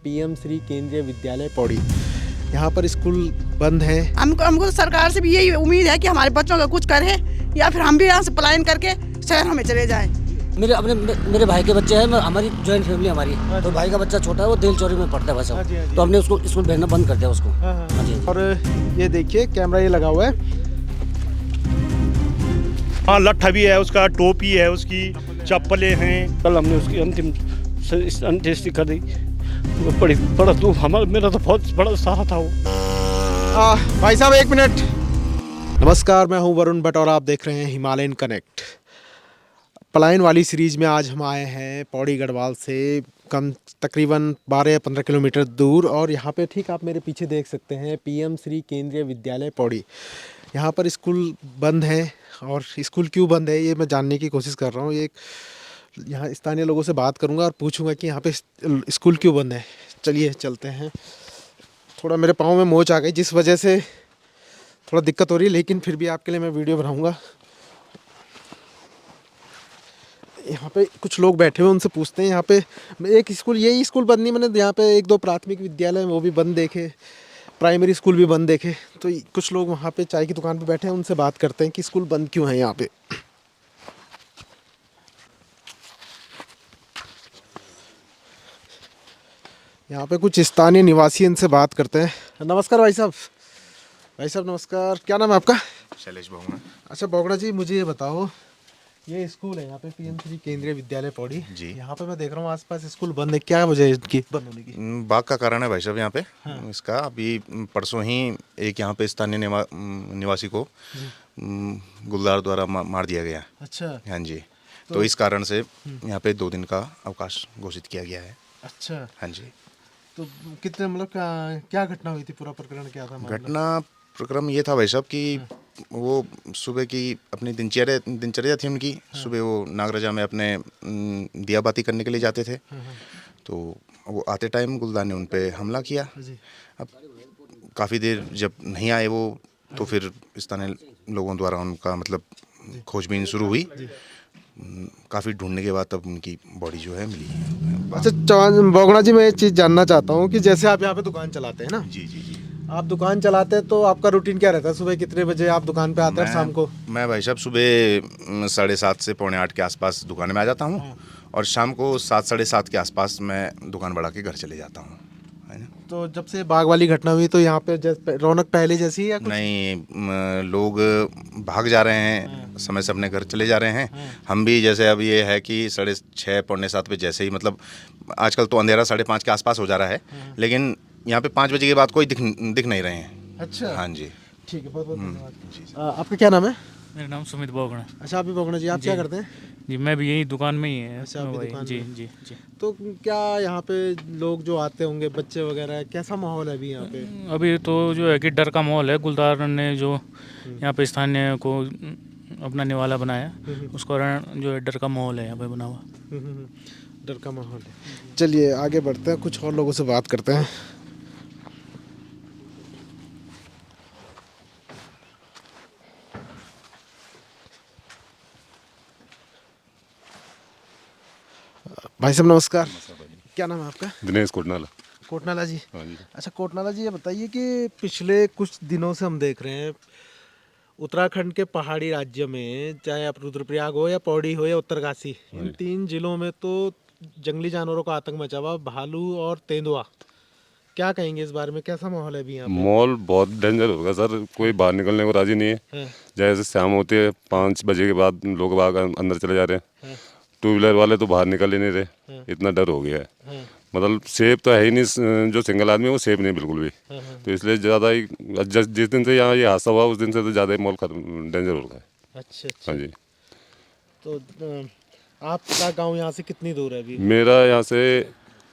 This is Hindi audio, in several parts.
पीएम श्री केंद्रीय विद्यालय पौड़ी। यहाँ पर स्कूल बंद है। हमको तो सरकार से भी यही उम्मीद है कि हमारे बच्चों का कुछ करे या फिर हम भी यहाँ से पलायन करके शहरों में चले जाएं। मेरे भाई के बच्चे हैं, हमारी जॉइंट फैमिली हमारी है। तो भाई का बच्चा छोटा है, वो दिल चौरी में पढ़ता है बस। तो हमने उसको स्कूल भेजना बंद कर दिया उसको। हाँ जी। और ये देखिए कैमरा ये लगा हुआ है। हाँ, लट्ठा भी है उसका, टोपी है उसकी, चप्पलें हैं। कल हमने उसकी अंत्येष्टि कर दी। बड़ा दुख, मेरा तो बहुत बड़ा सहारा था वो। भाई साहब 1 मिनट। नमस्कार, मैं हूं वरुण भट्ट और आप देख रहे हैं हिमालयन कनेक्ट। पलायन वाली सीरीज में आज हम आए हैं पौड़ी गढ़वाल से तकरीबन 12 या 15 किलोमीटर दूर। और यहाँ पे ठीक आप मेरे पीछे देख सकते हैं पीएम श्री केंद्रीय विद्यालय पौड़ी। यहाँ पर स्कूल बंद है और स्कूल क्यों बंद है ये मैं जानने की कोशिश कर रहा हूँ। ये यहाँ स्थानीय लोगों से बात करूँगा और पूछूंगा कि यहाँ पे स्कूल क्यों बंद है। चलिए चलते हैं। थोड़ा मेरे पाँव में मोच आ गई जिस वजह से थोड़ा दिक्कत हो रही है, लेकिन फिर भी आपके लिए मैं वीडियो बनाऊँगा। यहाँ पे कुछ लोग बैठे हुए, उनसे पूछते हैं। यहाँ पे एक स्कूल, यही स्कूल बंद नहीं, मैंने यहाँ पे 1-2 प्राथमिक विद्यालय वो भी बंद देखे, प्राइमरी स्कूल भी बंद देखे। तो कुछ लोग वहाँ पे चाय की दुकान पे बैठे हैं, उनसे बात करते हैं कि स्कूल बंद क्यों है यहाँ पे। यहाँ पे कुछ स्थानीय निवासी, इनसे बात करते हैं। नमस्कार भाई साहब। भाई साहब नमस्कार, क्या नाम है आपका? शैलेश बोगना। अच्छा बोगना जी, मुझे ये बताओ, ये स्कूल है यहाँ पे पीएम श्री केंद्रीय विद्यालय पौड़ी जी। यहाँ पे मैं देख रहा हूँ आसपास स्कूल बंद है, क्या वजह है इसकी बंद होने की? बाघ का कारण है भाई साहब यहाँ पे। हाँ। इसका अभी परसों ही एक यहाँ पे स्थानीय निवासी को गुलदार द्वारा मार दिया गया। अच्छा। हाँ जी। तो इस कारण से यहाँ पे 2 दिन का अवकाश घोषित किया गया है। अच्छा। हाँ जी। तो कितने मतलब क्या घटना हुई थी, पूरा प्रकरण क्या था? घटना प्रक्रम ये था भाई साहब कि वो सुबह की अपनी दिनचर्या थी उनकी। सुबह वो नागराजा में अपने दिया बाती करने के लिए जाते थे। तो वो आते टाइम गुलदार ने उन पे हमला किया। अब काफ़ी देर जब नहीं आए वो, तो फिर स्थानीय लोगों द्वारा उनका मतलब खोजबीन शुरू हुई। काफ़ी ढूंढने के बाद तब उनकी बॉडी जो है मिली। अच्छा बोगना जी, मैं एक चीज़ जानना चाहता हूँ कि जैसे आप यहाँ पे दुकान चलाते हैं ना? जी जी जी। आप दुकान चलाते हैं तो आपका रूटीन क्या रहता है? सुबह कितने बजे आप दुकान पे आते हैं, शाम को? मैं भाई साहब सुबह 7:30 से 7:45 के आसपास दुकान में आ जाता हूँ। और शाम को 7 साढ़े 7 के आसपास मैं दुकान बढ़ा के घर चले जाता हूँ, है ना। तो जब से बाघ वाली घटना हुई तो यहाँ पे रौनक पहले जैसी है या कुछ? नहीं, लोग भाग जा रहे हैं, समय से अपने घर चले जा रहे हैं। हम भी जैसे अब ये है कि 6:30 पौने 7 पे जैसे ही मतलब आजकल तो अंधेरा 5:30 के आसपास हो जा रहा है, लेकिन यहाँ पे 5 बजे के बाद कोई दिख नहीं रहे हैं। अच्छा। हाँ जी। ठीक है, बहुत बहुत धन्यवाद। आपका क्या नाम है? मेरा नाम सुमित बोगना। अच्छा, आप भी बोगना जी, आप क्या करते हैं? जी, मैं भी यही दुकान में ही है। अच्छा, आप भी दुकान जी में? जी जी। तो क्या यहाँ पे लोग जो आते होंगे, बच्चे वगैरह, कैसा माहौल है अभी यहाँ पे? अभी तो जो है कि डर का माहौल है। गुलदार ने जो यहाँ पे स्थानीय को अपना निवाला बनाया, उस कारण जो है डर का माहौल है यहाँ पे बना हुआ। डर का माहौल है। चलिए आगे बढ़ते हैं, कुछ और लोगों से बात करते हैं। भाई साहब नमस्कार। क्या नाम है आपका? दिनेश कोटनाला। कोटनाला जी। हाँ जी। अच्छा कोटनाला जी, ये बताइए कि पिछले कुछ दिनों से हम देख रहे हैं उत्तराखंड के पहाड़ी राज्य में, चाहे आप रुद्रप्रयाग हो या पौड़ी हो या उत्तरकाशी, इन 3 जिलों में तो जंगली जानवरों का आतंक मचा हुआ, भालू और तेंदुआ। क्या कहेंगे इस बारे में, कैसा माहौल है अभी यहाँ पे? माहौल बहुत डेंजर होगा सर, कोई बाहर निकलने को राजी नहीं है। जैसे शाम होती है 5 बजे के बाद लोग बाग अंदर चले जा रहे हैं। 2 व्हीलर वाले तो बाहर निकल ही नहीं रहे, इतना डर हो गया है। मतलब सेफ तो है ही नहीं, जो सिंगल आदमी है वो सेफ नहीं बिल्कुल भी। तो इसलिए ज़्यादा ही जिस दिन से यहाँ ये हादसा हुआ उस दिन से तो ज़्यादा ही माहौल डेंजर हो रहा है। अच्छा अच्छा। हाँ जी। तो आपका गांव यहाँ से कितनी दूर है अभी? मेरा यहाँ से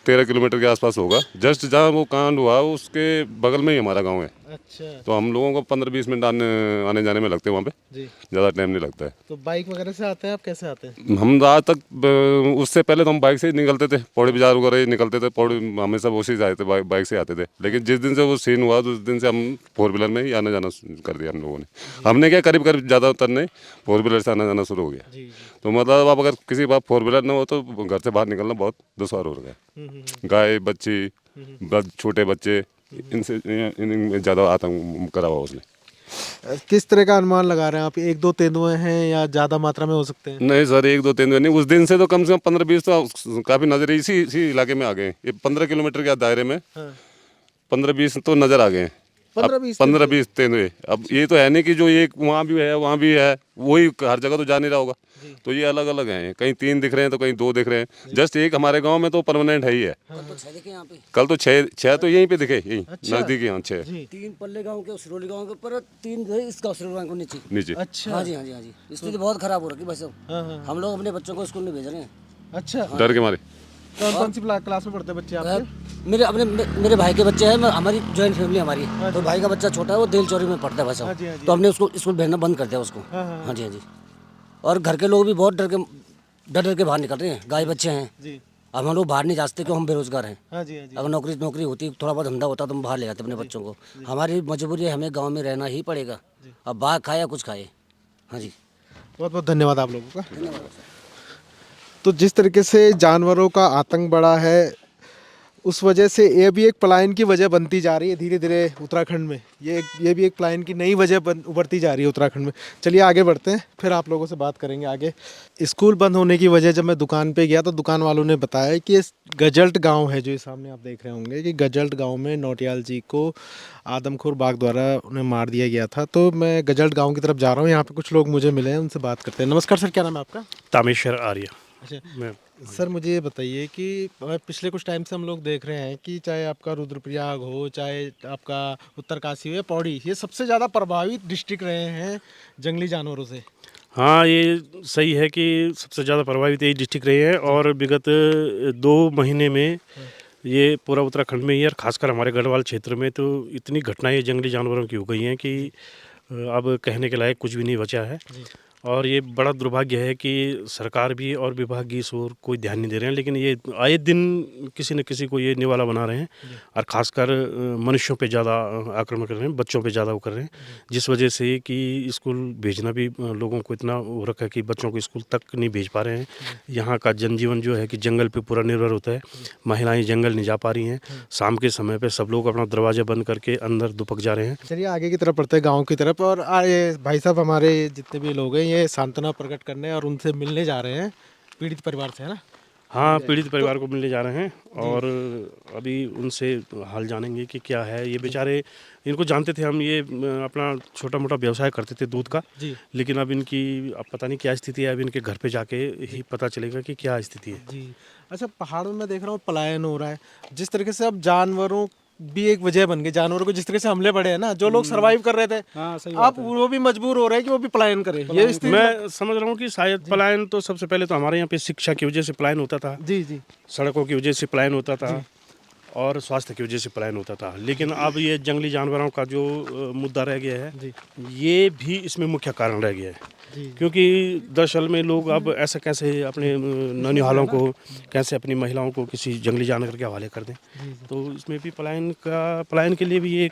13 किलोमीटर के आसपास होगा। जस्ट जहाँ वो कांड हुआ उसके बगल में ही हमारा गांव है। अच्छा। तो हम लोगों को 15-20 मिनट आने जाने में लगते हैं वहाँ पे, जी। ज़्यादा टाइम नहीं लगता है। तो बाइक वगैरह से आते हैं आप, कैसे आते हैं? हम आज तक उससे पहले तो हम बाइक से ही निकलते थे, पौड़ी बाजार वगैरह ही निकलते थे। पौड़ी हमेशा उसी से आए थे, बाइक से आते थे। लेकिन जिस दिन से वो सीन हुआ उस दिन से हम 4 व्हीलर में ही आना जाना कर दिया हम लोगों ने। हमने क्या करीब ज़्यादातर नहीं 4 व्हीलर से आना जाना शुरू हो गया। जी। तो मतलब अब अगर किसी के पास 4 व्हीलर ना हो तो घर से बाहर निकलना बहुत दुश्वार हो रहा है। गाय बच्ची बस छोटे बच्चे इनसे इनमें ज़्यादा आतंक करा हुआ उसने। किस तरह का अनुमान लगा रहे हैं आप? एक दो तेंदुए हैं या ज़्यादा मात्रा में हो सकते हैं? नहीं सर, एक दो तेंदुए नहीं, उस दिन से तो कम से कम 15-20 तो काफ़ी नजर इसी इलाके में आ गए। ये 15 किलोमीटर के दायरे में 15-20 तो नजर आ गए हैं। 15-20 तेंदुए। अब ये तो है नहीं कि जो एक वहाँ भी है वहाँ भी है, वही हर जगह तो जा नहीं रहा होगा। तो ये अलग अलग हैं, कहीं 3 दिख रहे हैं तो कहीं 2 दिख रहे हैं। जस्ट एक हमारे गांव में तो परमानेंट है ही है। तो 6 देखे यहाँ पे। कल तो 6 तो यहीं पे दिखे, यहीं नजदीक यहाँ 6 3 पल्ले गांव के, सिरोली गांव के ऊपर, 3 जो है इस गांव सिरोली गांव के नीचे। नीचे। अच्छा। हाँ जी, हाँ जी, हाँ जी। स्थिति बहुत खराब हो रखी है भाई साहब। हम लोग अपने बच्चों को स्कूल में भेज रहे हैं। अच्छा। डर के मारे। कौन सी क्लास में पढ़ते हैं बच्चे आपके? मेरे भाई के बच्चे हैं, हमारी जॉइंट फैमिली हमारी। तो भाई का बच्चा छोटा है, वो देल चौरी में पढ़ता है भाई साहब। तो हमने उसको स्कूल भेजना बंद कर दिया उसको। हाँ जी, हाँ जी। और घर के लोग भी बहुत डर के बाहर निकल रहे हैं। गाय बच्चे हैं जी। अब हम लोग बाहर नहीं जा सकते क्यों, हम बेरोजगार हैं। हाँ जी, हाँ जी। अगर नौकरी होती, थोड़ा बहुत धंधा होता तो हम बाहर ले जाते अपने बच्चों को। हमारी मजबूरी है, हमें गाँव में रहना ही पड़ेगा। अब बाहर खाए या कुछ खाए। हाँ जी, बहुत बहुत धन्यवाद आप लोगों का। तो जिस तरीके से जानवरों का आतंक बढ़ा है, उस वजह से ये भी एक पलायन की वजह बनती जा रही है धीरे धीरे उत्तराखंड में। ये भी एक पलायन की नई वजह उभरती जा रही है उत्तराखंड में। चलिए आगे बढ़ते हैं, फिर आप लोगों से बात करेंगे आगे। स्कूल बंद होने की वजह, जब मैं दुकान पे गया तो दुकान वालों ने बताया कि ये गजल्ट गांव है, जो ये सामने आप देख रहे होंगे कि गजल्ट गांव में नौटियाल जी को आदमखोर बाघ द्वारा उन्हें मार दिया गया था। तो मैं गजल्ट गाँव की तरफ जा रहा हूँ, यहाँ पर कुछ लोग मुझे मिले हैं, उनसे बात करते हैं। नमस्कार सर, क्या नाम है आपका? तामेश्वर आर्य। अच्छा सर, मुझे ये बताइए कि पिछले कुछ टाइम से हम लोग देख रहे हैं कि चाहे आपका रुद्रप्रयाग हो, चाहे आपका उत्तरकाशी हो या पौड़ी, ये सबसे ज़्यादा प्रभावित डिस्ट्रिक्ट रहे हैं जंगली जानवरों से। हाँ, ये सही है कि सबसे ज़्यादा प्रभावित यही डिस्ट्रिक्ट रही है। और विगत 2 महीने में ये पूरा उत्तराखंड में ही, और खासकर हमारे गढ़वाल क्षेत्र में तो इतनी घटनाएं जंगली जानवरों की हो गई हैं कि अब कहने के लायक कुछ भी नहीं बचा है। और ये बड़ा दुर्भाग्य है कि सरकार भी और विभाग भी इस ओर कोई ध्यान नहीं दे रहे हैं। लेकिन ये आए दिन किसी न किसी को ये निवाला बना रहे हैं, और ख़ासकर मनुष्यों पे ज़्यादा आक्रमण कर रहे हैं, बच्चों पे ज़्यादा वो कर रहे हैं। जिस वजह से कि स्कूल भेजना भी लोगों को इतना हो रखा है कि बच्चों को स्कूल तक नहीं भेज पा रहे हैं। यहाँ का जनजीवन जो है कि जंगल पे पूरा निर्भर होता है। महिलाएँ जंगल नहीं जा पा रही हैं। शाम के समय पर सब लोग अपना दरवाजे बंद करके अंदर दुपक जा रहे हैं। चलिए आगे की तरफ बढ़ते हैं, गाँव की तरफ। और भाई साहब, हमारे जितने भी लोग हैं ये सांत्वना प्रकट करने और उनसे मिलने जा रहे हैं पीड़ित परिवार से, है ना? हाँ, पीड़ित परिवार को मिलने जा रहे हैं और अभी उनसे हाल जानेंगे कि क्या है। ये बेचारे, इनको जानते थे हम, ये अपना छोटा मोटा व्यवसाय करते थे दूध का जी। लेकिन अब इनकी पता नहीं क्या स्थिति है। अब इनके घर पे जाके ही पता चलेगा कि क्या स्थिति है। जी। अच्छा, पहाड़ों में देख रहा हूँ पलायन हो रहा है। जिस तरीके से अब जानवरों भी एक वजह बन गई, जानवरों को जिस तरह से हमले बढ़े हैं ना, जो लोग सरवाइव कर रहे थे, हाँ, सही अब वो भी मजबूर हो रहे हैं कि वो भी पलायन करें। ये स्थिति मैं समझ रहा हूँ कि शायद पलायन तो सबसे पहले तो हमारे यहाँ पे शिक्षा की वजह से पलायन होता था, जी जी सड़कों की वजह से पलायन होता था, और स्वास्थ्य की वजह से पलायन होता था। लेकिन अब ये जंगली जानवरों का जो मुद्दा रह गया है, ये भी इसमें मुख्य कारण रह गया है। क्योंकि दरअसल में लोग अब ऐसा कैसे अपने नौनिहालों को, कैसे अपनी महिलाओं को किसी जंगली जानवर के हवाले कर दें। तो इसमें भी पलायन के लिए भी ये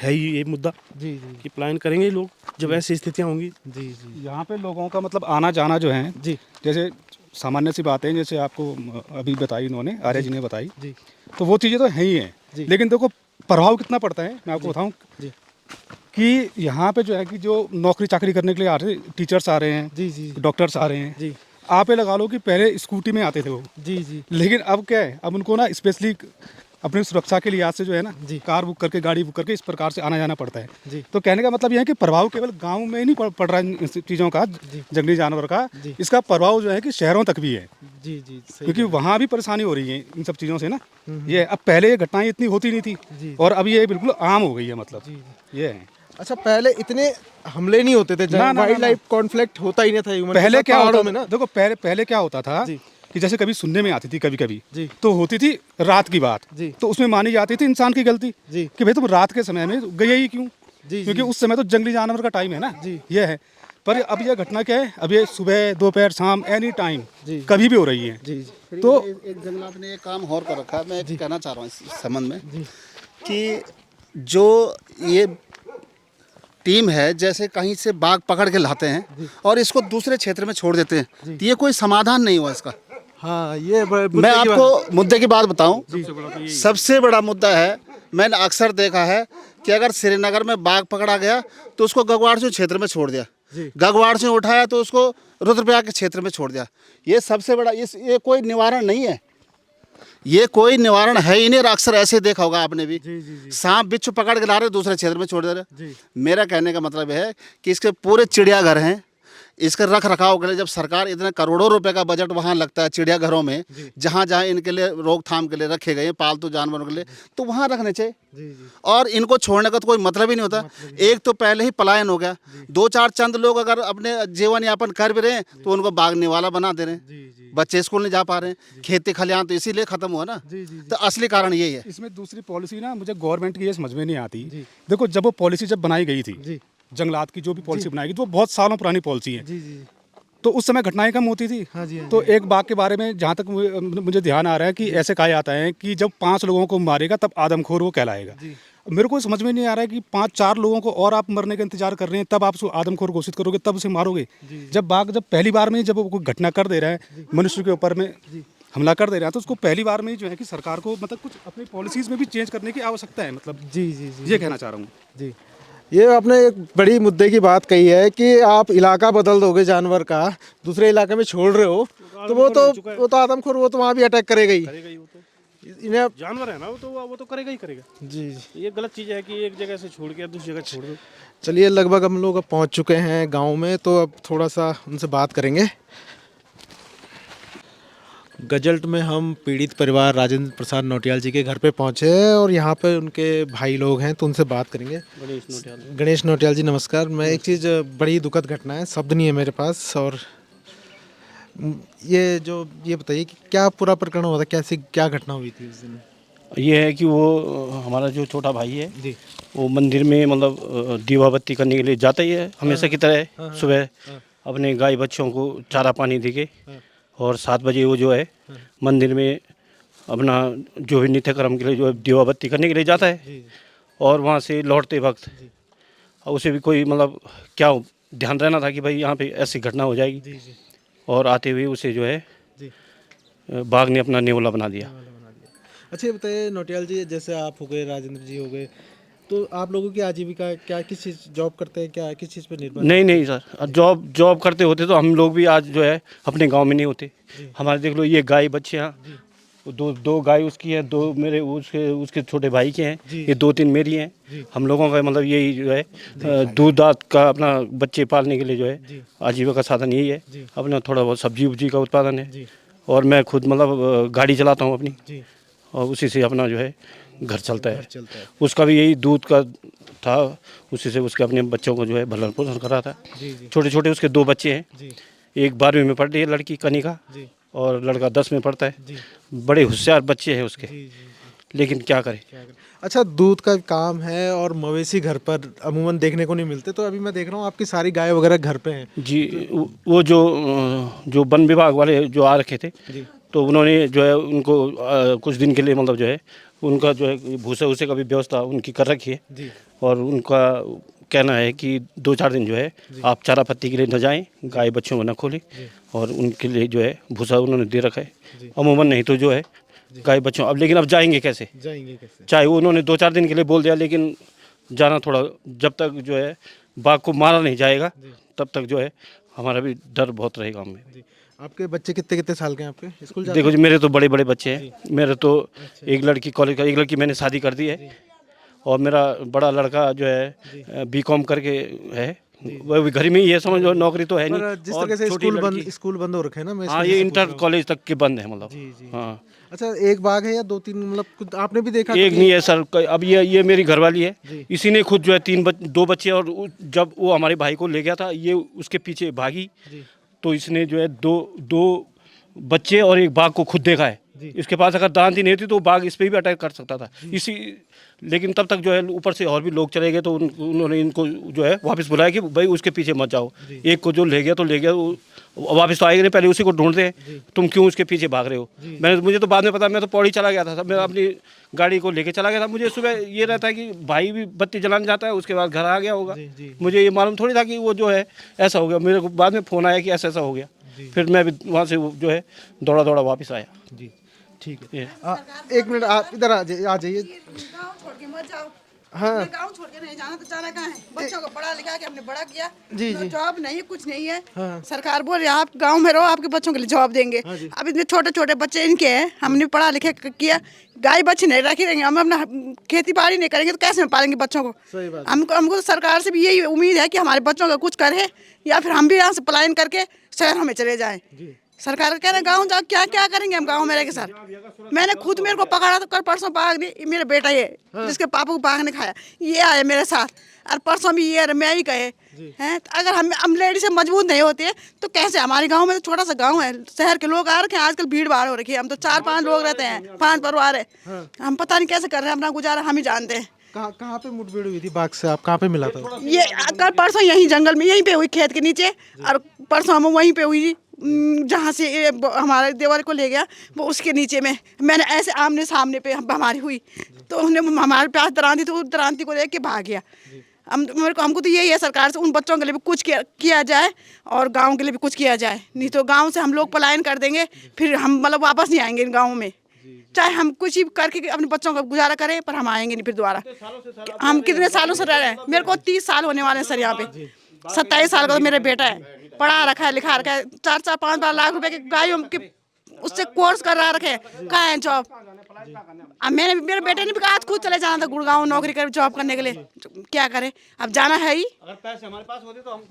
है ही ये मुद्दा कि पलायन करेंगे लोग जब ऐसी स्थितियाँ होंगी। जी जी। यहाँ पे लोगों का मतलब आना जाना जो है जी, जैसे सामान्य सी बातें जैसे आपको अभी बताई इन्होंने, आर्य जी ने बताई जी, तो वो चीज़ें तो हैं ही हैं। लेकिन देखो प्रभाव कितना पड़ता है, मैं आपको बताऊँ कि यहाँ पे जो है कि जो नौकरी चाकरी करने के लिए आ रहे टीचर्स आ रहे हैं, जी जी, डॉक्टर्स आ रहे हैं जी, आप ये लगा लो कि पहले स्कूटी में आते थे वो, जी जी, लेकिन अब क्या है, अब उनको ना स्पेशली अपनी सुरक्षा के लिहाज से जो है ना कार बुक करके, गाड़ी बुक करके इस प्रकार से आना जाना पड़ता है जी। तो कहने का मतलब यह है कि प्रभाव केवल गांव में ही नहीं पड़ रहा है इन चीज़ों का, जंगली जानवर का, इसका प्रभाव जो है कि शहरों तक भी है। जी जी, क्योंकि वहाँ भी परेशानी हो रही है इन सब चीज़ों से ना। ये अब पहले ये घटनाएं इतनी होती नहीं थी और अब ये बिल्कुल आम हो गई है, मतलब ये है। अच्छा, पहले इतने हमले नहीं होते थे, वाइल्ड लाइफ कॉन्फ्लिक्ट होता ही नहीं था ह्यूमन। पहले क्या होता में ना, देखो पहले क्या होता था कि जैसे कभी सुनने में आती थी कभी कभी तो होती थी रात की बात, तो उसमें मानी जाती थी इंसान की गलती कि भाई तुम रात के समय में गए ही क्यों, क्योंकि उस समय तो जंगली जानवर का टाइम है ना, ये है। पर अब यह घटना क्या है, अब ये सुबह दोपहर शाम एनी टाइम कभी भी हो रही है। तो एक जंगलात ने एक काम और कर रखा है, मैं कहना चाह रहा हूँ इस संबंध में कि जो ये टीम है, जैसे कहीं से बाघ पकड़ के लाते हैं और इसको दूसरे क्षेत्र में छोड़ देते हैं, तो ये कोई समाधान नहीं हुआ इसका। हाँ ये मैं आपको मुद्दे की बात बताऊं, सबसे बड़ा मुद्दा है, मैंने अक्सर देखा है कि अगर श्रीनगर में बाघ पकड़ा गया तो उसको गगवाड़ सिंह क्षेत्र में छोड़ दिया, गगवाड़ सिंह उठाया तो उसको रुद्रप्रयाग के क्षेत्र में छोड़ दिया। ये सबसे बड़ा, ये कोई निवारण नहीं है, ये कोई निवारण है ही नहीं। और अक्सर ऐसे देखा होगा आपने भी, सांप बिच्छू पकड़ के ला रहे दूसरे क्षेत्र में छोड़ दे रहे। मेरा कहने का मतलब है कि इसके पूरे चिड़ियाघर हैं, इसके रख रखाव के लिए जब सरकार इतने करोड़ों रुपए का बजट वहाँ लगता है चिड़ियाघरों में, जहाँ जहाँ इनके लिए रोकथाम के लिए रखे गए हैं पालतू जानवरों के लिए, तो वहाँ रखने चाहिए। और इनको छोड़ने का तो कोई मतलब ही नहीं होता। एक तो पहले ही पलायन हो गया, 2-4 चंद लोग अगर अपने जीवन यापन कर भी रहे हैं तो उनको बाघ निवाला बना दे रहे हैं, बच्चे स्कूल नहीं जा पा रहे हैं, खेती खलिहान तो इसीलिए खत्म हुआ ना। तो असली कारण यही है। इसमें दूसरी पॉलिसी ना मुझे गवर्नमेंट की ये समझ में नहीं आती। देखो जब वो पॉलिसी जब बनाई गई थी, जंगलात की जो भी पॉलिसी बनाई गई तो वो बहुत सालों पुरानी पॉलिसी है। तो उस समय घटनाएं कम होती थी। तो एक बाघ के बारे में जहाँ तक मुझे ध्यान आ रहा है कि ऐसे कहा जाता है कि जब 5 लोगों को मारेगा तब आदमखोर वो कहलाएगा। मेरे को समझ में नहीं आ रहा है कि 5-4 लोगों को और आप मरने का इंतजार कर रहे हैं तब आप उसको आदमखोर घोषित करोगे, तब उसे मारोगे। जब बाघ जब पहली बार में जब वो कोई घटना कर दे रहा है, मनुष्य के ऊपर में हमला कर दे रहा है, तो उसको पहली बार में जो है कि सरकार को मतलब कुछ अपनी पॉलिसीज में भी चेंज करने की आवश्यकता है। मतलब ये कहना चाह रहा हूँ। जी, ये आपने एक बड़ी मुद्दे की बात कही है कि आप इलाका बदल दोगे जानवर का, दूसरे इलाके में छोड़ रहे हो तो वो तो आदमखोर, वो तो वहाँ भी अटैक करेगा ही। इन्हें जानवर है ना, वो तो करेगा ही करेगा। जी, ये गलत चीज़ है कि एक जगह से छोड़ के दूसरी जगह छोड़ दो। चलिए लगभग हम लोग अब पहुँच चुके हैं गाँव में, तो अब थोड़ा सा उनसे बात करेंगे। गजल्ट में हम पीड़ित परिवार राजेंद्र प्रसाद नौटियाल जी के घर पे पहुंचे हैं और यहाँ पे उनके भाई लोग हैं तो उनसे बात करेंगे। गणेश नौटियाल जी नमस्कार। मैं एक चीज़, बड़ी दुखद घटना है, शब्द नहीं है मेरे पास, और ये बताइए कि क्या पूरा प्रकरण हुआ था, कैसे क्या घटना हुई थी उस दिन? ये है कि वो हमारा जो छोटा भाई है जी, वो मंदिर में मतलब दीवा बत्ती करने के लिए जाता ही है हमेशा की तरह। सुबह अपने गाय बच्चों को चारा पानी दे के और 7 बजे वो जो है मंदिर में अपना जो भी नित्य कर्म के लिए जो है दीवा बत्ती करने के लिए जाता है। और वहाँ से लौटते वक्त उसे भी कोई मतलब क्या ध्यान रहना था कि भाई यहाँ पे ऐसी घटना हो जाएगी, और आते हुए उसे जो है बाघ ने अपना नेवला बना दिया। अच्छा ये बताइए नौटियाल जी, जैसे आप हो गए, राजेंद्र जी हो गए, तो आप लोगों की आजीविका क्या, किस चीज़ जॉब करते हैं, क्या किस चीज़ पर निर्भर? नहीं सर, जॉब करते होते तो हम लोग भी आज जो है अपने गांव में नहीं होते। हमारे देख लो ये गाय बच्चे हैं, दो गाय उसकी है, 2 मेरे उसके छोटे भाई के हैं, ये 2-3 मेरी हैं। हम लोगों का मतलब यही जो है दूध दात का अपना बच्चे पालने के लिए जो है आजीविका का साधन यही है। अपना थोड़ा बहुत सब्जी उब्जी का उत्पादन है, और मैं खुद मतलब गाड़ी चलाता हूँ अपनी, और उसी से अपना जो है घर चलता है। उसका भी यही दूध का था, उसी से उसके अपने बच्चों को जो है भरण पोषण कर रहा था। छोटे छोटे उसके 2 बच्चे हैं, एक 12वीं में पढ़ रही है लड़की कनिका, और लड़का 10 में पढ़ता है। बड़े होशियार बच्चे हैं उसके, लेकिन क्या करें। अच्छा, दूध का काम है और मवेशी घर पर अमूमन देखने को नहीं मिलते, तो अभी मैं देख रहा हूँ आपकी सारी गाय वगैरह घर पे हैं। जी, वो जो वन विभाग वाले जो आ रखे थे, तो उन्होंने जो है उनको कुछ दिन के लिए मतलब जो है उनका जो है भूसे वूसे का भी व्यवस्था उनकी कर रखी है। और उनका कहना है कि 2-4 दिन जो है आप चारा पत्ती के लिए न जाएं, गाय बच्चों को न खोलें, और उनके लिए जो है भूसा उन्होंने दे रखा है। अमूमन नहीं तो जो है गाय बच्चों, अब लेकिन अब जाएंगे कैसे? चाहे वो उन्होंने 2-4 दिन के लिए बोल दिया, लेकिन जाना थोड़ा, जब तक जो है बाघ को मारा नहीं जाएगा तब तक जो है हमारा भी डर बहुत रहेगा हमें। आपके बच्चे कितने साल के हैं आपके? स्कूल जाते देखो जी, मेरे तो बड़े बच्चे हैं। मेरे तो एक लड़की कॉलेज का, एक लड़की मैंने शादी कर दी है, और मेरा बड़ा लड़का जो है बीकॉम करके है, वो भी घर में ही है, समझ लो, नौकरी तो है नहीं। जिस तरह से स्कूल बंद हो रखे हैं ना, मैं हाँ, ये इंटर कॉलेज तक के बंद है मतलब। हाँ। अच्छा, एक बाघ है या 2-3, मतलब आपने भी देखा? एक नहीं है सर, अब ये मेरी घरवाली है, इसी ने खुद जो है 2 बच्चे, और जब वो हमारे भाई को ले गया था, ये उसके पीछे भागी, तो इसने जो है 2 बच्चे और एक बाघ को खुद देखा है। इसके पास अगर दांत ही नहीं होती तो बाघ इस पे भी अटैक कर सकता था। लेकिन तब तक जो है ऊपर से और भी लोग चले गए, तो उन्होंने इनको जो है वापस बुलाया कि भाई उसके पीछे मत जाओ। एक को जो ले गया तो ले गया, वापस तो आएगा नहीं, पहले उसी को ढूंढते हैं, तुम क्यों उसके पीछे भाग रहे हो। मुझे तो बाद में पता, मैं तो पौड़ी चला गया था, मैं अपनी गाड़ी को लेके चला गया था। मुझे सुबह ये रहता है कि भाई भी बत्ती जलाने जाता है, उसके बाद घर आ गया होगा। मुझे ये मालूम थोड़ी था कि वो जो है ऐसा हो गया। मेरे को बाद में फ़ोन आया कि ऐसा हो गया। फिर मैं भी वहाँ से जो है दौड़ा दौड़ा वापस आया। जी ठीक है। ये एक मिनट आप इधर आ जाइए। गाँव छोड़ के मत जाओ। हाँ गाँव छोड़ के नहीं जाना तो जाना कहाँ है? बच्चों को पढ़ा लिखा के हमने बड़ा किया। जी, तो जी। जॉब नहीं है, कुछ नहीं है। हाँ। सरकार बोल रही है आप गाँव में रहो, आपके बच्चों के लिए जॉब देंगे। अब इतने छोटे छोटे बच्चे इनके हैं, हमने पढ़ा लिखा किया, गाय बच्चे नहीं रखी रहेंगे, हम अपना खेती बाड़ी नहीं करेंगे तो कैसे में पालेंगे बच्चों को? सही बात। हमको तो सरकार से भी यही उम्मीद है कि हमारे बच्चों का कुछ करे, या फिर हम भी यहाँ से पलायन करके शहरों में चले जाएं। सरकार कह रहे हैं गाँव जाओ, क्या क्या करेंगे हम गाँव में रह के सर? मैंने खुद, मेरे को पकड़ा तो कल परसों भाग नहीं, मेरा बेटा ये जिसके पापा को भाग ने खाया, ये आया मेरे साथ, और परसों भी ये मैं ही कहे हैं। तो अगर हम लेडी से मजबूत नहीं होते तो कैसे? हमारे गांव में तो छोटा सा गांव है, शहर के लोग आ रखे हैं, आजकल भीड़ भाड़ हो रखी है। हम तो 4-5 लोग रहते हैं, 5 परिवार है। हम पता नहीं कैसे कर रहे हैं अपना गुजारा, हम ही जानते हैं। कहाँ पे मुठभेड़ हुई थी बाघ से? आप कहाँ पे मिला था? ये कल परसों यहीं जंगल में, यहीं पे हुई, खेत के नीचे, और परसों हम वहीं पे हुई जहाँ से ये हमारे देवर को ले गया, वो उसके नीचे में मैंने ऐसे आमने सामने पे हमारी हुई, तो उन्होंने हमारे पास दरांती, तो उस दरांती को लेके भाग गया। हमको तो यही है सरकार से, उन बच्चों के लिए भी कुछ किया जाए और गांव के लिए भी कुछ किया जाए, नहीं तो गांव से हम लोग पलायन कर देंगे, फिर हम मतलब वापस नहीं आएंगे इन गाँव में। चाहे हम कुछ ही करके अपने बच्चों का गुजारा करें, पर हम आएंगे नहीं फिर दोबारा। हम कितने सालों से रह रहे हैं, मेरे को 30 साल होने वाले हैं सर यहाँ पे। 27 साल का तो मेरा बेटा है, पढ़ा रखा है, लिखा रखा है, 4-5 लाख रुपए के गायों के उससे कोर्स कर रहा रखे, कहाँ है जॉब? अब मेरे बेटे ने भी कहा खुद चले जाना था गुड़गांव नौकरी कर जॉब करने के लिए, क्या करे? अब जाना है ही।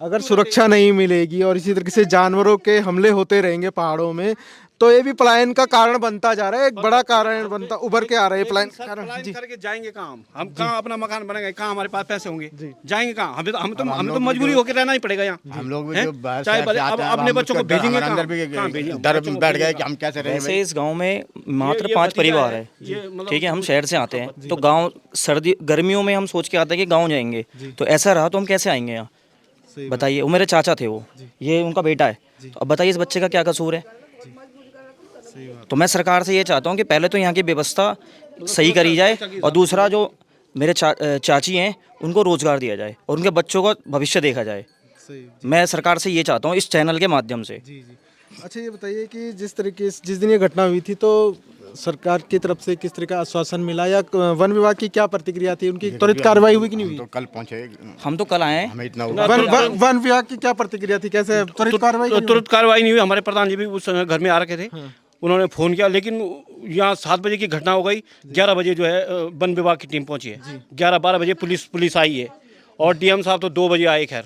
अगर सुरक्षा नहीं मिलेगी और इसी तरीके से जानवरों के हमले होते रहेंगे पहाड़ों में, तो ये भी पलायन का कारण बनता जा रहा है, एक बड़ा कारण बनता उभर के आ रहा है पलायन कारण। जी करके जाएंगे कहाँ? हम कहाँ अपना मकान बनेगा? कहाँ हमारे पास पैसे होंगे? जाएंगे कहाँ? हमें तो मजबूरी होकर रहना ही पड़ेगा यहाँ। हम लोग भी जो बाहर चाहे शहर से आते हैं, अपने हम बच्चों को उसके डर- भेजेंगे हमारे अंदर भी कहाँ भेजेंगे? डर बैठ गया कि हम कैसे रहेंगे। वैसे इस गांव में मात्र 5 परिवार है, ठीक है। हम शहर से आते हैं तो गांव सर्दी गर्मियों में हम सोच के आते हैं कि गांव जाएंगे, तो ऐसा रहा तो हम कैसे आएंगे यहाँ? बताइए। वो मेरे चाचा थे, वो ये उनका बेटा है, तो अब बताइए इस बच्चे का क्या कसूर है? तो मैं सरकार से ये चाहता हूँ कि पहले तो यहाँ की व्यवस्था सही करी जाए, और दूसरा जो मेरे चाची हैं उनको रोजगार दिया जाए और उनके बच्चों का भविष्य देखा जाए। मैं सरकार से ये चाहता हूँ इस चैनल के माध्यम से। अच्छा ये बताइए कि जिस दिन ये घटना हुई थी, तो सरकार की तरफ से किस तरह का आश्वासन मिला, या वन विभाग की क्या प्रतिक्रिया थी? उनकी त्वरित कार्रवाई हुई कि नहीं हुई? तो कल पहुंचे, हम तो कल आए हैं। हमें इतना वन विभाग की क्या प्रतिक्रिया थी? कैसे त्वरित कार्रवाई? तुरंत कार्रवाई नहीं हुई। हमारे प्रधान जी भी उस समय घर में आ रखे थे, उन्होंने फ़ोन किया, लेकिन यहाँ 7 बजे की घटना हो गई, 11 बजे जो है वन विभाग की टीम पहुँची है, 11-12 बजे पुलिस आई है, और डीएम साहब तो 2 बजे आए खैर।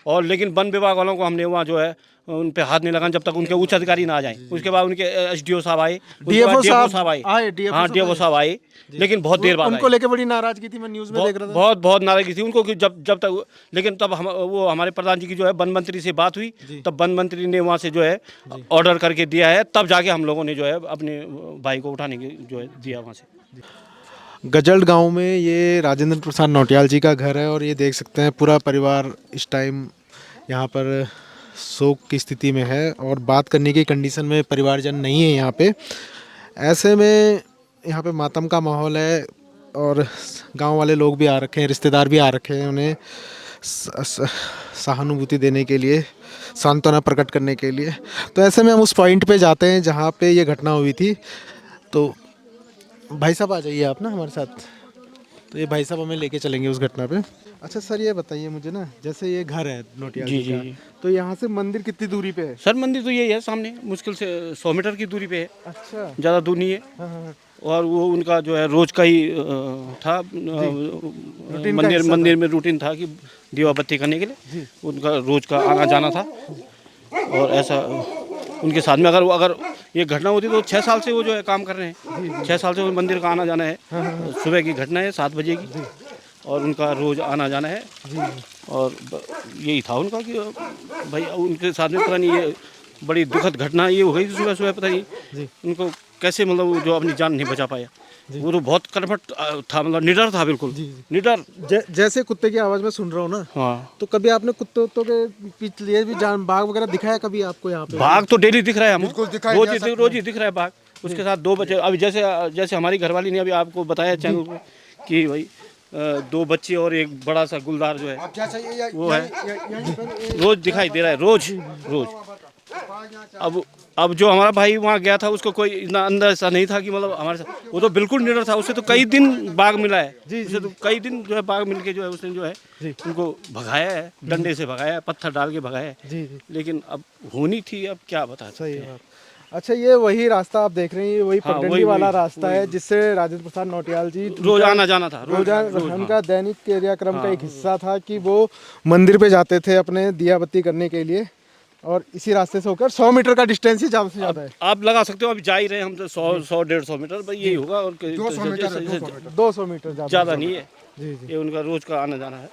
और लेकिन वन विभाग वालों को हमने वहाँ जो है उन पे हाथ नहीं लगाना जब तक उनके उच्च अधिकारी ना आ जाएं। उसके बाद उनके एसडीओ साहब आए, डीएफओ साहब आए, हाँ डीएफओ साहब आए, लेकिन बहुत देर बाद उनको लेके बड़ी नाराजगी थी, मैं न्यूज़ में देख रहा था। बहुत नाराजगी थी उनको कि जब तक, लेकिन तब वो हमारे प्रधान जी की जो है वन मंत्री से बात हुई, तब वन मंत्री ने वहाँ से जो है ऑर्डर करके दिया है, तब जाके हम लोगों ने जो है अपने भाई को उठाने की जो है दिया वहाँ से। गजल्ड गांव में ये राजेंद्र प्रसाद नौटियाल जी का घर है, और ये देख सकते हैं पूरा परिवार इस टाइम यहाँ पर शोक की स्थिति में है, और बात करने की कंडीशन में परिवारजन नहीं है यहाँ पे। ऐसे में यहाँ पे मातम का माहौल है, और गांव वाले लोग भी आ रखे हैं, रिश्तेदार भी आ रखे हैं उन्हें सहानुभूति देने के लिए, सांत्वना प्रकट करने के लिए। तो ऐसे में हम उस पॉइंट पे जाते हैं जहाँ पे ये घटना हुई थी। तो भाई साहब आ जाइए आप ना हमारे साथ, तो ये भाई साहब हमें लेके चलेंगे उस घटना पे। अच्छा सर ये बताइए मुझे ना, जैसे ये घर है नौटियाल जी का, तो यहाँ से मंदिर कितनी दूरी पे है? सर मंदिर तो यही है सामने, मुश्किल से 100 मीटर की दूरी पे है। अच्छा, ज़्यादा दूर नहीं है। हाँ। और वो उनका जो है रोज का ही था, मंदिर में रूटीन था कि दीवा बत्ती करने के लिए उनका रोज का आना जाना था। और ऐसा उनके साथ में अगर ये घटना होती तो 6 साल से वो जो है काम कर रहे हैं, 6 साल से वो मंदिर का आना जाना है। सुबह की घटना है 7 बजे की, और उनका रोज आना जाना है। और यही था उनका कि भाई उनके साथ में पता नहीं ये बड़ी दुखद घटना ये हो गई सुबह पता नहीं उनको कैसे, मतलब वो जो अपनी जान नहीं बचा पाया। वो तो बहुत कर्मठ था, मतलब निडर था, बिल्कुल निडर। जैसे कुत्ते की आवाज़ में सुन रहा हूँ ना, हाँ। तो कभी आपने कुत्तों के पीछे लिए भी जान बाघ वगैरह दिखाया कभी आपको यहाँ पे? बाघ तो डेली दिख रहा है, हम रोज ही दिख रहा है बाघ। उसके साथ 2 बच्चे, अभी जैसे हमारी घरवाली ने अभी आपको बताया चैनल को कि भाई 2 बच्चे और एक बड़ा सा गुलदार जो है वो है, रोज दिखाई दे रहा है, रोज। अब जो हमारा भाई वहाँ गया था उसको कोई इतना अंदर ऐसा नहीं था कि मतलब हमारे साथ, वो तो बिल्कुल निडर था। उसे तो कई दिन बाघ मिला है, उसे तो कई दिन जो है बाघ मिल के जो है उसने जो है उनको भगाया है, डंडे से भगाया है, पत्थर डाल के भगाया है। लेकिन अब होनी थी, अब क्या बता सकते हैं। अच्छा, ये वही रास्ता आप देख रहे हैं, ये वही हाँ, पगडंडी वाला रास्ता है जिससे राजेंद्र प्रसाद नौटियाल जी रोज आना जाना था, रोजाना उनका दैनिक क्रियाक्रम का एक हिस्सा था कि वो मंदिर पे जाते थे अपने दिया बत्ती करने के लिए, और इसी रास्ते से होकर 100 मीटर का डिस्टेंस ही ज़्यादा से ज़्यादा है। आप लगा सकते हो, अभी जा ही रहे हैं हम तो 100-150 मीटर, भाई यही होगा। और 200 मीटर ज़्यादा नहीं है, जी जी। ये उनका रोज का आना जाना है।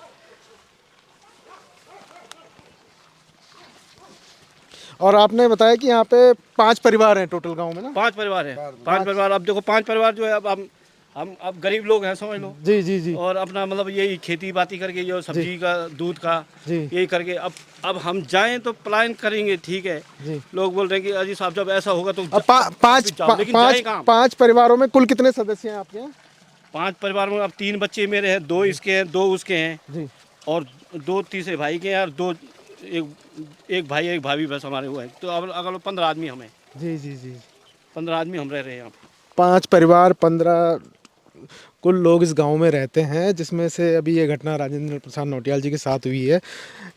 और आपने बताया कि यहाँ पे 5 परिवार हैं टोटल गांव में ना? 5 परिवार हैं, 5 परिवार। अब देखो 5 परिवार जो है, अब हम अब गरीब लोग हैं, समझ लो। जी जी जी। और अपना मतलब यही खेती बाती करके जो सब्जी का, दूध का, जी। यही करके अब हम जाएं तो पलायन करेंगे, ठीक है। जी। लोग बोल रहे हैं कि अजी साहब जब ऐसा होगा तो अब पाँच परिवारों में कुल कितने सदस्य हैं आपके यहाँ? 5 परिवार में अब 3 बच्चे मेरे हैं, 2 इसके हैं, 2 उसके हैं जी। और 2 तीसरे भाई के हैं, और 2 एक भाई एक भाभी बस हमारे हुए हैं। तो अब अगर 15 आदमी हम हैं। जी जी जी। 15 आदमी हम रह रहे हैं यहाँ पे। 5 परिवार 15 कुल लोग इस गांव में रहते हैं, जिसमें से अभी ये घटना राजेंद्र प्रसाद नौटियाल जी के साथ हुई है।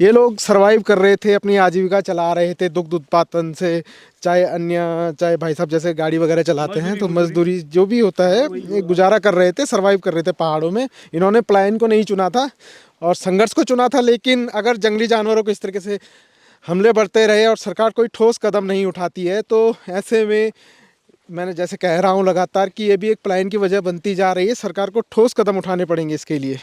ये लोग सरवाइव कर रहे थे, अपनी आजीविका चला रहे थे दुग्ध उत्पादन से, चाहे भाई साहब जैसे गाड़ी वगैरह चलाते हैं तो मजदूरी जो भी होता है, ये गुजारा कर रहे थे, सरवाइव कर रहे थे पहाड़ों में। इन्होंने पलायन को नहीं चुना था और संघर्ष को चुना था। लेकिन अगर जंगली जानवरों को इस तरीके से हमले बढ़ते रहे और सरकार कोई ठोस कदम नहीं उठाती है, तो ऐसे में मैंने जैसे कह रहा हूँ लगातार कि ये भी एक पलायन की वजह बनती जा रही है। सरकार को ठोस कदम उठाने पड़ेंगे इसके लिए।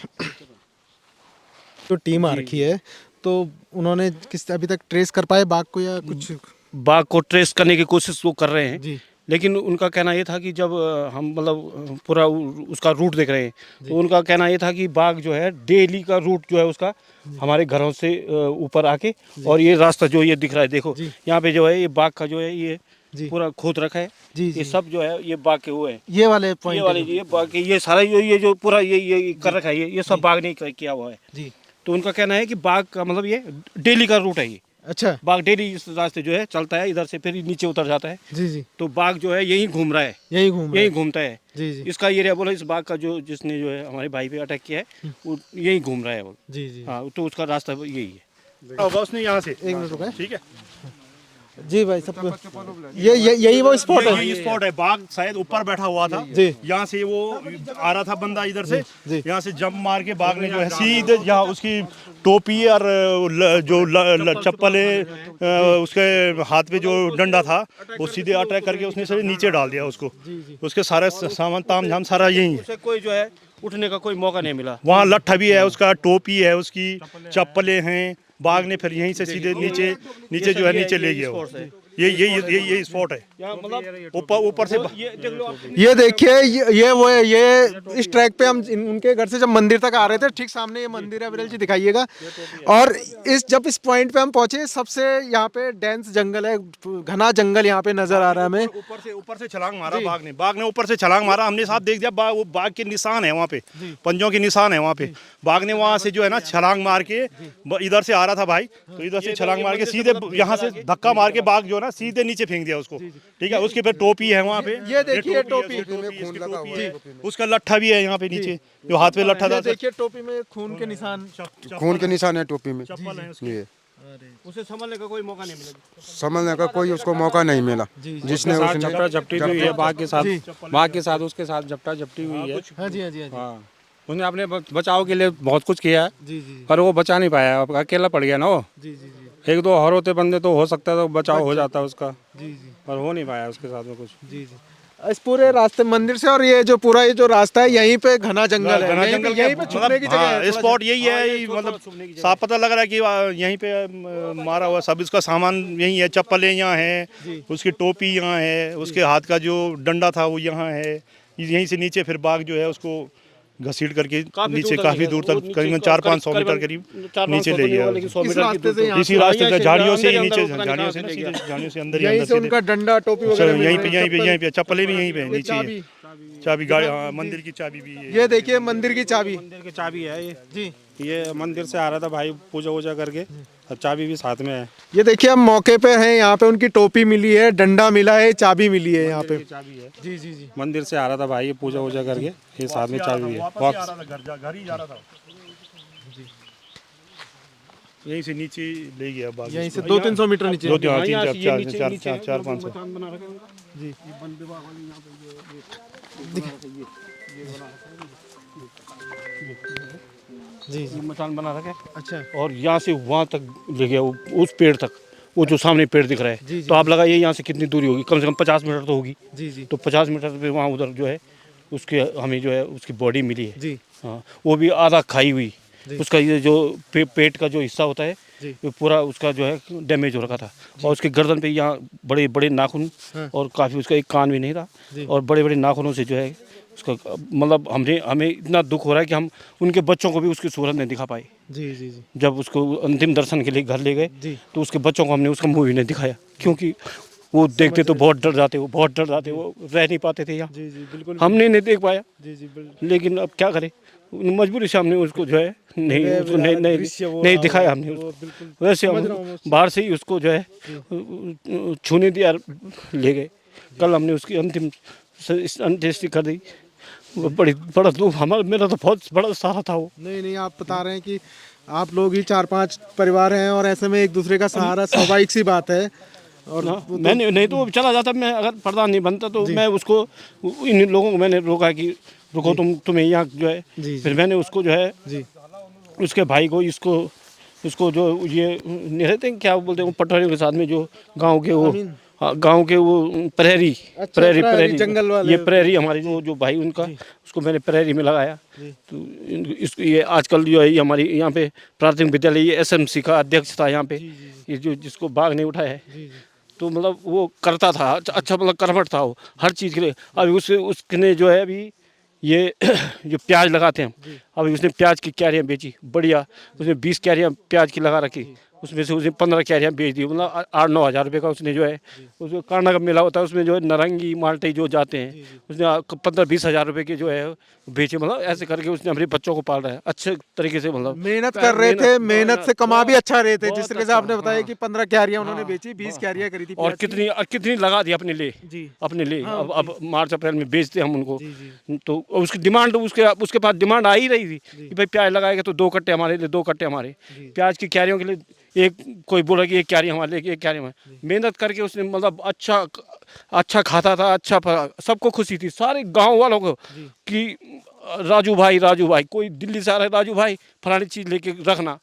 तो टीम आ रखी है, तो उन्होंने किस अभी तक ट्रेस कर पाए बाघ को या कुछ? बाघ को ट्रेस करने की कोशिश वो कर रहे हैं जी। लेकिन उनका कहना ये था कि जब हम मतलब पूरा उसका रूट देख रहे हैं, तो उनका कहना ये था कि बाघ जो है डेली का रूट जो है उसका हमारे घरों से ऊपर आके, और ये रास्ता जो ये दिख रहा है, देखो यहाँ पे जो है ये बाघ का जो है ये पूरा खोद रखा है। ये सब जो है ये बाघ के हुए हैं, ये वाले पॉइंट, ये वाले ये बाघ के, ये सारा ये जो पूरा ये कर रखा है, ये सब बाघ ने किया हुआ है जी। तो उनका कहना है कि बाघ का मतलब ये डेली का रूट है। ये अच्छा, बाघ डेली इस रास्ते जो है चलता है, इधर से फिर नीचे उतर जाता है। जी जी। तो बाघ जो है यही घूम रहा है, यही घूमता है। जी जी। इसका एरिया बोला, इस बाघ का जो जिसने जो है हमारे भाई पे अटैक किया है वो यही घूम रहा है वो। जी जी। हाँ, तो उसका रास्ता यही है। होगा उसने यहाँ से, 1 मिनट रुके। ठीक है जी भाई, सबको यही वो स्पॉट है। यही स्पॉट है। बाघ शायद ऊपर बैठा हुआ था जी। यहाँ से वो आ रहा था बंदा इधर से, जी। यहाँ से जंप मार के बाघ ने जो है सीधे यहाँ उसकी टोपी और जो चप्पल है, उसके हाथ पे जो डंडा था वो सीधे अटैक करके उसने से नीचे डाल दिया उसको। उसके सारे सामान ताम झाम सारा यही है। उसे कोई जो है उठने का कोई मौका नहीं मिला। वहाँ लट्ठा भी है उसका, टोपी है उसकी, चप्पलें हैं। बाघ ने फिर यहीं से सीधे नीचे जो है नीचे ले गया वो। ये स्पॉट है। मतलब ऊपर से ये देखिए, ये वो है। ये इस ट्रैक पे हम उनके घर से जब मंदिर तक आ रहे थे, ठीक सामने ये मंदिर है, विरल जी दिखाइएगा। और जब इस पॉइंट पे हम पहुंचे, सबसे यहाँ पे डेंस जंगल है, घना जंगल यहाँ पे नजर आ रहा है हमें। ऊपर से छलांग मारा बाघ ने ऊपर से छलांग मारा। हमने साथ देख दिया, वो बाघ के निशान है वहाँ पे, पंजों के निशान है वहाँ पे। बाघ ने वहाँ से जो है ना छलांग मार के, इधर से आ रहा था भाई, तो इधर से छलांग मार के सीधे यहाँ से धक्का मार के बाघ जो है ना सीधे नीचे फेंक दिया उसको। ठीक है, उसके पे टोपी है वहाँ पे, ये देखिए टोपी, उसका लट्ठा भी है यहाँ पे नीचे, जो हाथ पे लट्ठा था। देखिए टोपी में खून के निशान है टोपी में। ये उसे संभलने का कोई मौका नहीं मिला, समझने का कोई उसको मौका नहीं मिला। जिसने झपटा झपटी हुई है बाघ के साथ उसके साथ झपटा झपटी हुई है। हाँ जी, हाँ जी, हाँ, उसने अपने बचाव के लिए बहुत कुछ किया है, जी जी। पर वो बचा नहीं पाया, अकेला पड़ गया ना वो। जी जी जी। 1-2 और होते बंदे तो हो सकता है तो बचाव हो जाता उसका, जी जी। पर हो नहीं पाया उसके साथ में कुछ। जी जी। इस पूरे रास्ते मंदिर से, और ये जो रास्ता है, यहीं पे घना जंगल है, यहीं पे छुपने की जगह है। स्पॉट यही है, मतलब साफ पता लग रहा है कि यहीं पे मारा हुआ। सब इसका सामान यही है, चप्पलें यहाँ है, उसकी टोपी यहाँ है, उसके हाथ का जो डंडा था वो यहाँ है। यहीं से नीचे फिर बाघ जो है उसको घसीट करके नीचे काफी दूर तक, करीबन 400-500 मीटर करीब नीचे ले गया। इसी रास्ते से झाड़ियों से ही नीचे, झाड़ियों से अंदर, यहीं से उनका डंडा टोपी वगैरह यहीं पे चप्पलें भी यहीं पे नीचे, चाबी गाड़ी, हाँ मंदिर की चाबी भी है। ये देखिए मंदिर की चाबी। मंदिर की चाबी है ये जी, ये मंदिर से आ रहा था भाई पूजा वूजा करके, और चाबी भी साथ में है। ये देखिए हम मौके पे हैं, यहाँ पे उनकी टोपी मिली है, डंडा मिला है, चाबी मिली है यहाँ पे। चाबी है, जी जी जी। मंदिर से आ रहा था भाई ये पूजा वूजा करके, ये साथ में चाबी है। वापस आ रहा था घर ही जा रहा था। यहीं से नीचे ले गया बाग, यहीं से 200-300 मीटर नीचे। 400-500। जी जी जी। मकान बना रखा है। अच्छा, और यहाँ से वहाँ तक ले गया, उस पेड़ तक, वो जो सामने पेड़ दिख रहा है। तो आप लगाइए यहाँ से कितनी दूरी होगी, कम से कम 50 मीटर तो होगी। जी जी। तो 50 मीटर पे वहाँ उधर जो है उसके हमें जो है उसकी बॉडी मिली है। जी हाँ, वो भी आधा खाई हुई। उसका ये जो पेट का जो हिस्सा होता है ये पूरा उसका जो है डैमेज हो रखा था, और उसके गर्दन पे यहाँ बड़े बड़े नाखून, और काफ़ी उसका एक कान भी नहीं था, और बड़े बड़े नाखूनों से जो है उसका मतलब हमें इतना दुख हो रहा है कि हम उनके बच्चों को भी उसकी सूरत नहीं दिखा पाए। जी जी जी। जब उसको अंतिम दर्शन के लिए घर ले गए तो उसके बच्चों को हमने उसका मुँह भी नहीं दिखाया, क्योंकि वो देखते तो बहुत डर जाते, वो रह नहीं पाते थे यहाँ। जी जी बिल्कुल। हमने नहीं देख पाया, जी जी बिल्कुल। लेकिन अब क्या करें, मजबूरी से हमने उसको जो है नहीं दिखाया हमने उसको। वैसे हम बाहर से ही उसको जो है छूने दिया, ले गए। कल हमने उसकी अंतिम अंत्येष्टि कर दी। बड़ा दुख, मेरा तो बहुत बड़ा सहारा था वो। नहीं, आप बता रहे हैं कि आप लोग ही 4-5 परिवार हैं, और ऐसे में एक दूसरे का सहारा स्वाभाविक सी बात है। और मैंने नहीं तो चला जाता, मैं अगर प्रधान नहीं बनता तो मैं उसको, इन लोगों को मैंने रोका कि रुको, तुम्हें यहाँ जो है। फिर मैंने उसको जो है जी उसके भाई को, इसको जो ये नहीं रहते क्या बोलते हैं पटवारियों के साथ में, जो गांव के वो, गांव के वो प्रहरी, अच्छा, प्रहरी जंगल वाले, ये प्रहरी हमारी जो भाई उनका, उसको मैंने प्रहरी में लगाया। तो ये आजकल जो है हमारी यहाँ पे प्राथमिक विद्यालय, ये SMC का अध्यक्ष था यहाँ पे, ये जो जिसको बाघ ने उठाया है। तो मतलब वो करता था अच्छा, मतलब कर्मठ था वो हर चीज़ के लिए। अभी उसने जो है अभी ये जो प्याज लगाते हैं, अभी उसने प्याज की क्यारियाँ बेची बढ़िया, उसने 20 क्यारियाँ प्याज की लगा रखी, उसमें से उसने 15 क्यारियाँ बेच दी, मतलब 8-9 हज़ार रुपये का उसने जो है, उसमें कांडा का मेला होता है, उसमें जो है नारंगी माल्टे जो जाते हैं, उसने 15-20 हज़ार रुपये के जो है बेचे। मतलब ऐसे करके उसने हमारे बच्चों को पाल रहा है अच्छे तरीके से, मतलब मेहनत कर रहे थे, मेहनत से कमा भी अच्छा रहे थे। जिस तरह से आपने बताया कि 15 क्यारियां उन्होंने बेची, 20 क्यारियां करी थी, और कितनी लगा दी अपने लिए। अब मार्च अप्रैल में बेचते हम उनको। तो उसकी डिमांड, उसके पास डिमांड आ ही रही थी कि भाई प्याज लगाएगा तो 2 कट्टे हमारे लिए, 2 कट्टे हमारे प्याज की क्यारियों के लिए। एक कोई बोला कि एक क्यारी हमारे लिए, एक क्यारी हमारे। मेहनत करके उसने मतलब अच्छा खाता था, अच्छा सबको खुशी थी, सारे गांव वालों को, कि राजू भाई कोई दिल्ली से आ रहा है, राजू भाई फलानी चीज़ लेके रखना,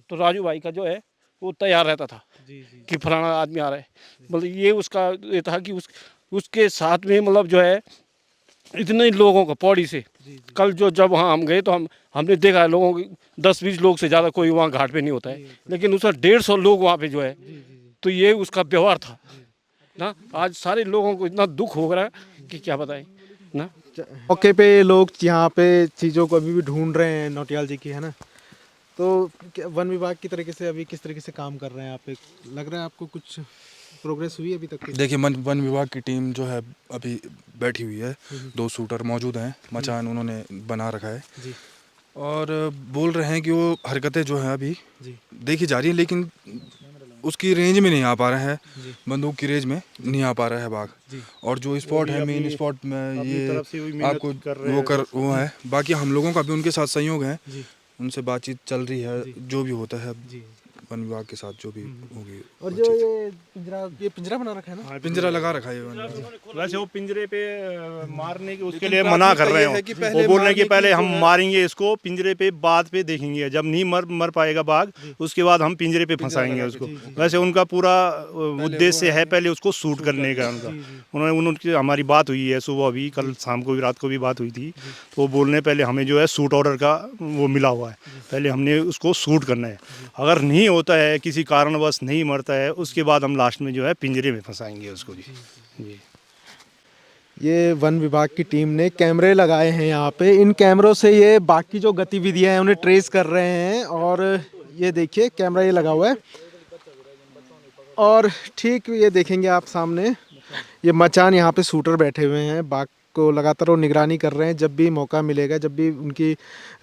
तो राजू भाई का जो है वो तैयार रहता था कि फलाना आदमी आ रहा है। मतलब ये उसका ये था कि उसके साथ में मतलब जो है इतने लोगों को पौड़ी से, कल जब वहाँ हम गए तो हमने देखा है लोगों की 10-20 लोग से ज़्यादा कोई वहाँ घाट पे नहीं होता है, लेकिन उसका 150 लोग वहाँ पे जो है। तो ये उसका व्यवहार था ना। आज सारे लोगों को इतना दुख हो रहा है कि क्या बताएं ना। मौके पे लोग यहाँ पे चीज़ों को अभी भी ढूंढ रहे हैं नौटियाल जी की, है ना। तो वन विभाग की तरीके से अभी किस तरीके से काम कर रहे हैं आप, लग रहा है आपको कुछ प्रोग्रेस हुई अभी तक? देखिए वन विभाग की टीम जो है अभी बैठी हुई है, 2 शूटर मौजूद हैं, मचान उन्होंने बना रखा है जी। और बोल रहे हैं कि वो हरकतें जो हैं अभी देखी जा रही हैं, लेकिन उसकी रेंज में नहीं आ पा रहा है, बंदूक की रेंज में नहीं आ पा रहा है बाघ। और जो स्पॉट है, मेन स्पॉट में ये आपको वो है। बाकी हम लोगों का भी उनके साथ सहयोग है, उनसे बातचीत चल रही है, जो भी होता है वन विभाग के साथ जो भी होगी। और जो ये पिंजरा बना रखा है ना, पिंजरा लगा रखा है वैसे वो पिंजरे पे मारने के उसके लिए मना कर रहे हैं। वो बोल रहे हैं कि पहले हम मारेंगे इसको पिंजरे पे, बाद पे देखेंगे, जब नहीं मर पाएगा बाघ उसके बाद हम पिंजरे पे फंसाएंगे उसको। वैसे उनका पूरा उद्देश्य है पहले उसको शूट करने का। उन्होंने हमारी बात हुई है सुबह भी, कल शाम को भी, रात को भी बात हुई थी। तो वो बोल रहे पहले हमें जो है शूट ऑर्डर का वो मिला हुआ है, पहले हमने उसको शूट करना है। अगर नहीं होता है, किसी कारणवश नहीं मरता है, उसके बाद हम लास्ट में जो है पिंजरे में फंसाएंगे उसको जी। ये वन विभाग की टीम ने कैमरे लगाए हैं यहाँ पे, इन कैमरों से ये बाकी जो गतिविधियां हैं उन्हें ट्रेस कर रहे हैं। और ये देखिए कैमरा ये लगा हुआ है, और ठीक ये देखेंगे आप सामने, ये मचान यहाँ पे शूटर बैठे हुए हैं बाघ को लगातार वो निगरानी कर रहे हैं। जब भी मौका मिलेगा, जब भी उनकी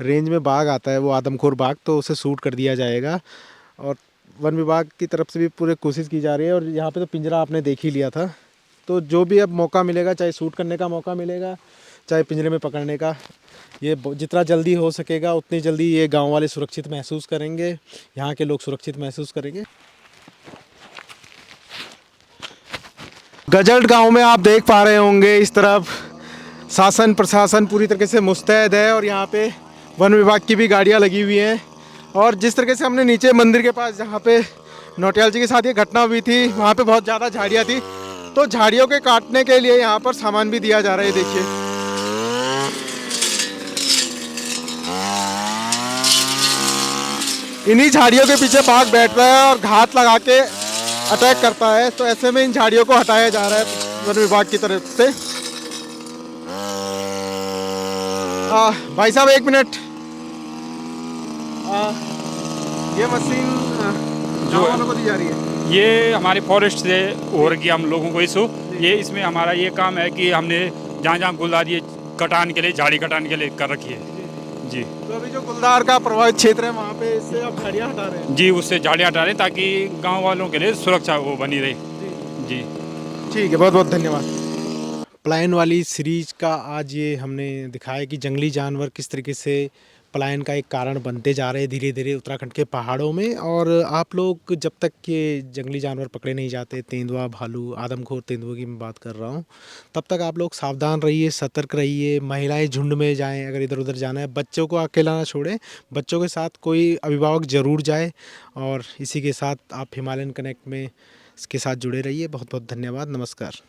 रेंज में बाघ आता है, वो आदमखोर बाघ, तो उसे शूट कर दिया जाएगा। और वन विभाग की तरफ से भी पूरी कोशिश की जा रही है। और यहाँ पे तो पिंजरा आपने देख ही लिया था। तो जो भी अब मौका मिलेगा, चाहे शूट करने का मौका मिलेगा, चाहे पिंजरे में पकड़ने का, ये जितना जल्दी हो सकेगा उतनी जल्दी ये गांव वाले सुरक्षित महसूस करेंगे, यहाँ के लोग सुरक्षित महसूस करेंगे। गजल्ट गांव में आप देख पा रहे होंगे, इस तरफ शासन प्रशासन पूरी तरीके से मुस्तैद है और यहाँ पे वन विभाग की भी गाड़ियाँ लगी हुई हैं। और जिस तरीके से हमने नीचे मंदिर के पास, जहाँ पे नौटियाल जी के साथ ये घटना हुई थी, वहाँ पे बहुत ज़्यादा झाड़ियाँ थी, तो झाड़ियों के काटने के लिए यहाँ पर सामान भी दिया जा रहा है। देखिए, इन्हीं झाड़ियों के पीछे बाघ बैठ रहा है और घात लगा के अटैक करता है। तो ऐसे में इन झाड़ियों को हटाया जा रहा है वन विभाग की तरफ से। भाई साहब एक मिनट, ये मशीन जो वालों को दी जा रही है, ये हमारे फॉरेस्ट से हो रही है हम लोगों को इशू। ये इसमें हमारा ये काम है कि हमने जहाँ जहाँ गुलदार ये कटान के लिए, झाड़ी कटान के लिए कर रखी है जी। तो अभी जो गुलदार का प्रभावित क्षेत्र है वहाँ पे इससे आप झाड़ियाँ हटा रहे हैं? जी, उससे झाड़ियाँ हटा रहे हैं ताकि गांव वालों के लिए सुरक्षा वो बनी रहे जी। ठीक है, बहुत बहुत धन्यवाद। पलायन वाली सीरीज का आज ये हमने दिखाया कि जंगली जानवर किस तरीके से पलायन का एक कारण बनते जा रहे हैं धीरे धीरे उत्तराखंड के पहाड़ों में। और आप लोग जब तक ये जंगली जानवर पकड़े नहीं जाते, तेंदुआ, भालू, आदमखोर तेंदुए की मैं बात कर रहा हूँ, तब तक आप लोग सावधान रहिए, सतर्क रहिए। महिलाएं झुंड में जाएं, अगर इधर उधर जाना है, बच्चों को अकेला ना छोड़ें, बच्चों के साथ कोई अभिभावक ज़रूर जाए। और इसी के साथ आप हिमालयन कनेक्ट में इसके साथ जुड़े रहिए। बहुत बहुत धन्यवाद, नमस्कार।